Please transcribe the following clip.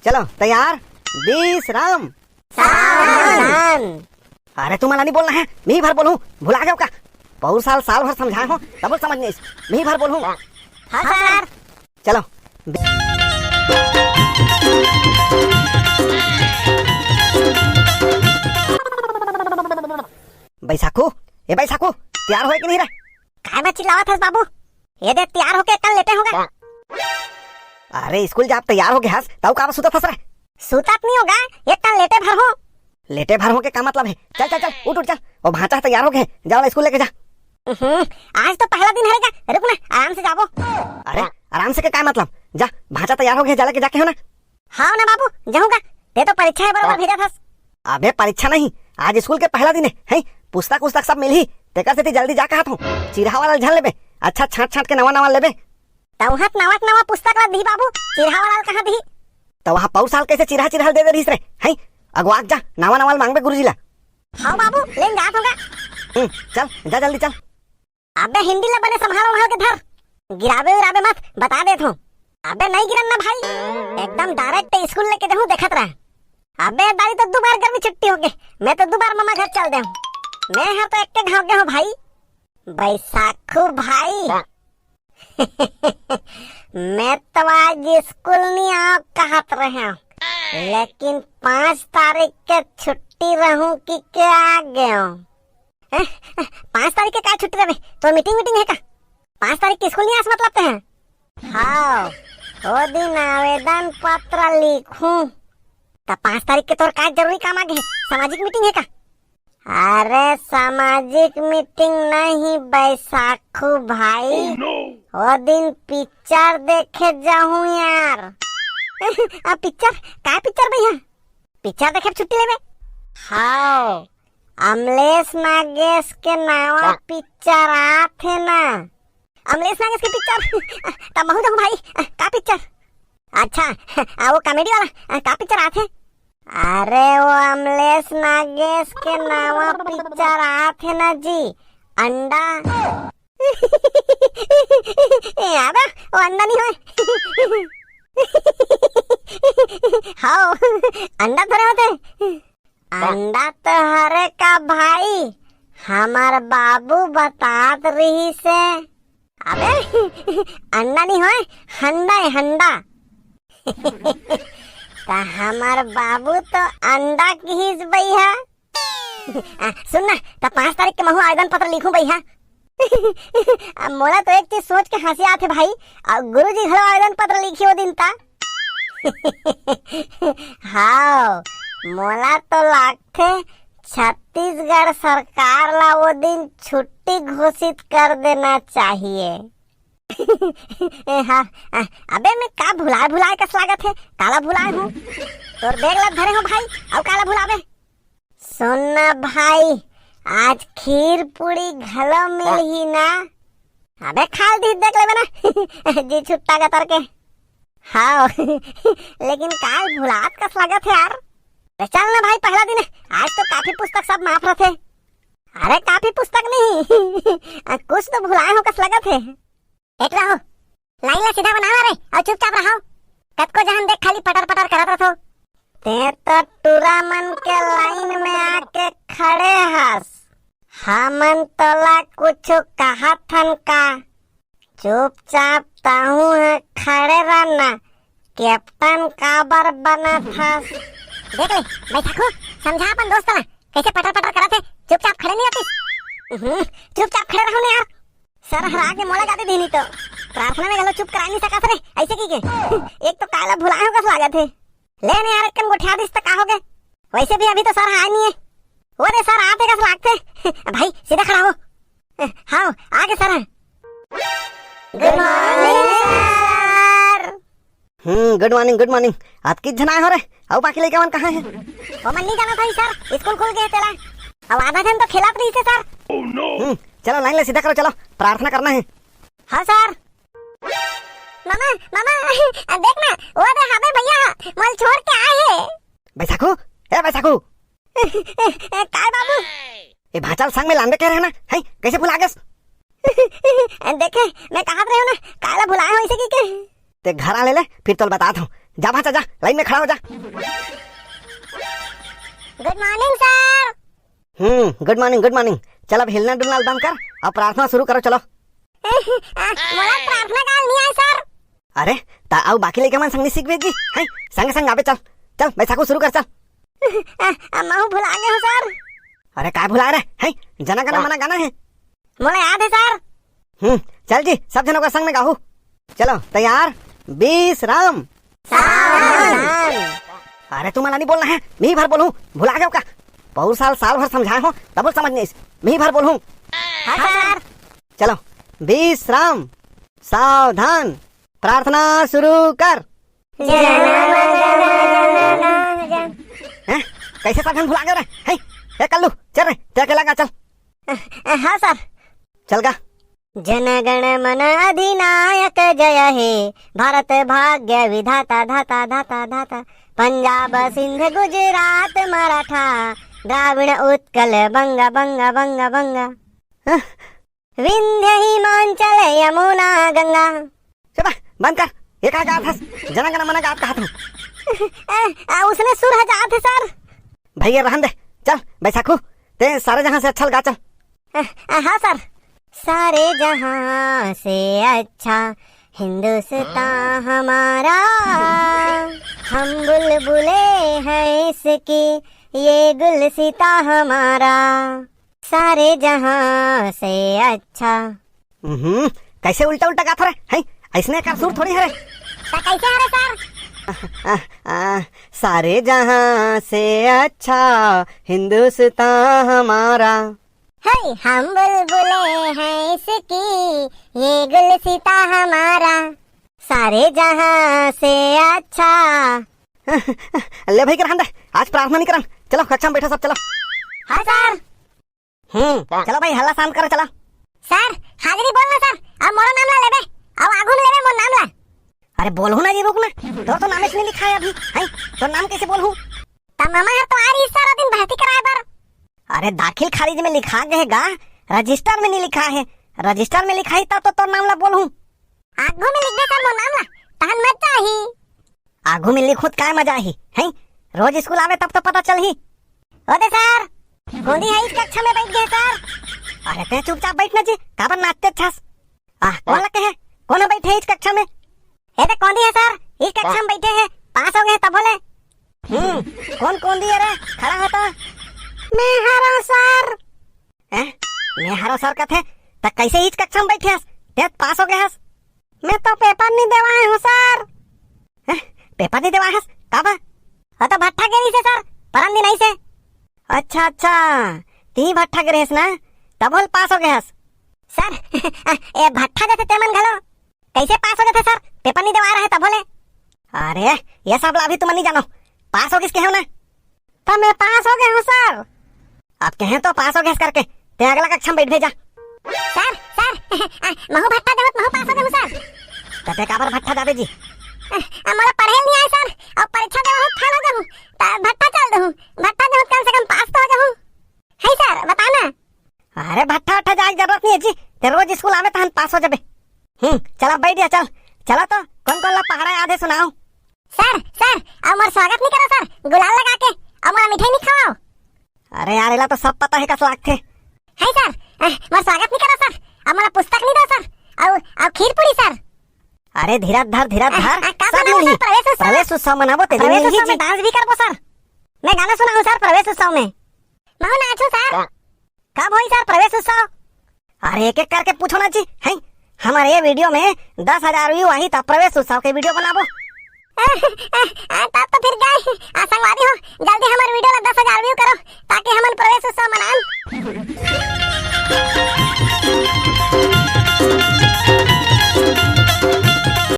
चलो तैयार 20 राम। सावधान। अरे तुम्हाला नहीं बोलना है, मैं ही भर बोलूं, भुला गए का? बहुत साल भर समझाए हो तब समझ नहीं, मैं ही भर बोलूं। हाँ सर। चलो बैसाखू, ए बैसाखू तैयार होए कि नहीं रे? काय में चिल्लावत हस बाबू? ये देख तैयार होके कल लेटे होगा। अरे स्कूल जब तैयार हो गया हस तब का सुतत हस रे? सुतत नहीं होगा, ये कल लेटे भर हो। लेटे भर हो के क्या मतलब है? चल चल चल उठ उठ चल, और भांचा तैयार हो गए, जाओ स्कूल लेके जा। आज तो पहला दिन है, रुक ना आराम से जाबो। अरे आराम से के क्या मतलब? जा भांचा तैयार हो गए, जा लेके जाके हो ना। हाँ ना बाबू जाऊंगा, ते तो परीक्षा है बराबर भेजा था। अबे परीक्षा नहीं, आज स्कूल के पहला दिन है पुस्तक उस्तक सब मिली, तेकर से जल्दी जा कहत हूँ। चिरहा वाला झल लेबे, अच्छा छाट के नवा लेबे। तवहत नवा पुस्तक ला दी बाबू, चिरहा वाला कहाँ दी? तो वहाँ पौर साल कैसे चिरहा दे रही रे? है अगवाक जा नवा मांगबे गुरुजी ला। हाँ बाबू लेन जात होगा। चल जा जल्दी चल। अबे हिंदी ला बने संभाल के धर, गिराबे उराबे मत, बता देत हूँ। अबे नहीं गिरन ना भाई, एकदम डायरेक्ट स्कूल लेके जाऊँ देखत रहा। अबे दादी तो दोबार गर्मी छुट्टी हो गई, मैं तो दोबार मामा घर चल दे। मैं यहाँ तो एक घाव गया हूँ भाई। बैसाखू भाई मैं तो आज स्कूल नहीं आओ कहत रहे हूँ, लेकिन 5 तारीख के छुट्टी रहूं कि क्या आ गया हूँ। 5 तारीख के क्या छुट्टी रहे? तो मीटिंग है का? 5 तारीख की स्कूल नहीं आस मतलब हैं? हाँ वो दिन आवेदन पत्र लिखूं तो 5 तारीख के तोर का जरूरी काम आ गए? सामाजिक मीटिंग है का? अरे सामाजिक मीटिंग नहीं बैसाखू भाई, वो दिन पिक्चर देखे जाऊं यार। पिक्चर का पिक्चर भैया? पिक्चर देखे छुट्टी लेबे? हाँ अमलेश नागेश के नावा पिक्चर आथे ना। अमलेश नागेश के पिक्चर तब महू देखो भाई का पिक्चर? अच्छा वो कॉमेडी वाला का पिक्चर आथे? अरे वो अमलेश नागेश के नावा पिक्चर आथे ना जी, अंडा। यार वो अंडा नहीं है। हाँ अंडा थोड़े होते, अंडा तो हरे का भाई, हमार बाबू बतात रही से। अबे अंडा नहीं है, हंडा है हंडा। तो हमार बाबू तो अंडा की ही भैया। सुन ना, तो 5 तारीख के महू आवेदन पत्र लिखूं भैया। मोला तो एक चीज सोच के हंसी आते भाई, गुरुजी घर आवेदन पत्र लिखी वो दिन ता। हाँ मोला तो लागथे छत्तीसगढ़ सरकार ला वो दिन छुट्टी घोषित कर देना चाहिए। हाँ अबे मैं का भुलाए कस लागत है? काला भुलाए हूँ तोर बैग ला धरे हो भाई, अब काला भुलावे। सुनना भाई, आज खीर पूरी घलो मिलही ना? अबे खाल दी देख लेबे ना जी छुट्टा का तरके। हाँ लेकिन काल भुलात कस लागत है यार। चल ना भाई पहला दिन है, आज तो काफी पुस्तक सब माफ रहे। अरे काफी पुस्तक नहीं कुछ तो भुलाए हो कस लागत है। एक रहो लाइन ला सीधा बना रे और चुपचाप रहो, कद को जहां देख खाली पटर करत रहो। ते तो टूरा मन के लाइन में आके खड़े हस, हमन तोला कुछ कहा थन का? चुपचाप ताहू है खड़े रहना, कैप्टन काबर बना था? देख ले बैसाखू, समझा अपन दोस्त ना कैसे पटर करत है, चुपचाप खड़े नहीं आती। चुपचाप खड़े रहो ना यार, सर हरा के मोला गाते देनी तो प्रार्थना में गलो चुप करा नहीं सकत रे ऐसे की के। एक तो काला भुलाए हो कस लागत है, ले ने यार कम गुठा दिस तक का हो गए। वैसे भी अभी तो सर आए नहीं है, वो रे सर आते कस लागते भाई सीधा खड़ा हो। हाँ आगे sir. Good morning sir. Good morning. आज किस जना हो रे? अब बाकी लड़के मन कहाँ है? वो मन नहीं जाना था सर, स्कूल खुल गए तेरा, अब आधा घंटा तो खेलत रही थे सर। चलो लाइन ले सीधा करो, चलो प्रार्थना करना है। हाँ सर। मामा देख ना वो दे हमें भैया मल छोड़ के आए हैं। बैसाखू ए बैसाखू काय बाबू? ये भाचाल संग में लांबे कह रहे ना, है कैसे भुला गए? देखे मैं कहा रहे हो ना, काला भुलाए हो इसे की के? ते घर आ ले फिर तो बता दूं जा भाचा जा, लाइन में खड़ा हो जा। Good morning sir. Good morning good morning. चल अब हिलना डुलना बंद कर और प्रार्थना शुरू करो चलो। मोला प्रार्थना काल नहीं आए सर। अरे ता आओ बाकी लेके मन संग सीख भेजी है, संग संग आवे चल चल बैसाखू शुरू कर चल। महू भुला गए हो सर। अरे काय भुला रहे है, जना गना मना गाना है। मोला याद है सर। चल जी सब जनों का संग में गाहू। चलो तैयार, 20 राम। अरे तू मला नहीं बोलना है, मैं ही भर बोलूं, भुला गया का? बहुत साल भर समझाए हो तब समझ नहीं, मैं ही भर बोलूं। हाँ सर। चलो 20 राम सावधान, प्रार्थना शुरू कर। कैसे सावधान भुला गए रे है कल्लू, चल रे तेरे के लगा चल। हाँ सर। चल गा। जन गण मन अधिनायक जय हे, भारत भाग्य विधाता धाता धाता धाता, पंजाब सिंध गुजरात मराठा, द्राविड़ उत्कल बंगा बंगा बंगा बंगा, विंध्य हिमांचल यमुना गंगा। चल बंद कर, ये कहा गा था जना गना मना गा कहा था। उसने सुर हजा थे सर। भैया रहन दे, चल बैसाखू ते सारे जहां से अच्छा लगा चल। हाँ सर। सारे जहां से अच्छा हिंदुस्तान हमारा, हम बुलबुले हैं इसकी ये गुलसिता हमारा, सारे जहां से अच्छा। कैसे उल्टा उल्टा गाथा रे है, ऐसने का सुर थोड़ी है रे। कैसे है रे सर? सारे जहां से अच्छा हिंदुस्तान हमारा, है हम बुलबुले हैं इसकी ये गुलसिता हमारा, सारे जहां से अच्छा। ले भाई कर आज प्रार्थना नहीं करन, चलो कक्षा में बैठो सब चलो। हाँ सर। चलो भाई हल्ला शांत करो चलो। सर हाजिरी बोलना सर, अब मोरो नाम ला लेबे, अब आगू में लेबे मोर नाम ला। अरे बोलू ना जी, रुक ना, तो नाम इसमें लिखा है अभी है, तो नाम कैसे बोलूं? मामा है तो आ रही सारा दिन भर्ती कराए पर। अरे दाखिल खारिज में लिखा गएगा, रजिस्टर में नहीं लिखा है, रजिस्टर में लिखा ही था तो नाम ला बोलूं। आगू में लिख दे सर मोर नाम ला, तहन मत चाही। आगू में लिखूत काय मजा ही है, रोज स्कूल आवे तब तो पता चल ही। ओदे सर गोंदी है इस कक्षा में बैठ गए सर। अरे ते चुपचाप बैठना जी, काबर नाचते छस। कौन लगे है, कौन बैठे इस कक्षा में? ए ते कौन दी है सर, इस कक्षा में बैठे हैं, पास हो गए तब बोले। कौन दी है रे, खड़ा है तो? मैं हरा सर। मैं हरा सर का थे, तो कैसे इस कक्षा में बैठे हस, ते पास हो गए हस? मैं तो पेपर नहीं देवाए हूँ सर। पेपर नहीं देवाए हस, काबर? तो भट्ठा गिरी से सर, परम दिन से। अच्छा ती भट्ठा गिरे ना, तब बोल पास हो गए हस। सर ये भट्ठा जैसे तेमन घलो कैसे पास हो गए थे सर, पेपर नहीं देवा रहे तब बोले। अरे ये सब अभी तुम नहीं जानो, पास हो किसके हो ना? तो मैं पास हो गए हूँ सर। आप कहें तो पास हो गए करके ते अगला कक्षा में बैठ भेजा। सर महू भट्ठा देवत महू पास हो गए सर। कते काबर भट्ठा जादे जी? हमारा पढ़े नहीं आए सर, और परीक्षा देवा फेल हो गए हूँ, भट्ठा चल दे हूँ, भट्टा देवत कम से कम पास तो हो जाऊँ है सर, बताना। अरे भट्ठा उठा जाए जरूरत नहीं है जी, ते रोज स्कूल आवे तहन पास हो जाबे। चला बैठ जा चल, चलो तो कौन पहाड़ा आधे सुनाओ। सर अब मोर स्वागत नहीं करो सर, गुलाल लगा के, अब मोर मिठाई नहीं खाओ। अरे यार इला तो सब पता है कस लागथे है सर, मोर स्वागत नहीं करो सर, अब मोला पुस्तक नहीं दो सर, और खीर पूरी सर। अरे धीरज धर सब मिली प्रवेश उत्सव मनाबो ते प्रवेश उत्सव में डांस भी करबो सर, मैं गाना सुनाऊं सर प्रवेश उत्सव में, महू नाचू सर। कब होई सर प्रवेश उत्सव? अरे एक एक करके पूछो ना जी है, हमारे ये वीडियो में 10,000 व्यू आई तब प्रवेश उत्सव के वीडियो बनाबो। तब तो फिर गए संगवारी हो, जल्दी हमारे वीडियो ला 10,000 व्यू करो ताकि हमन प्रवेश उत्सव मनाएं।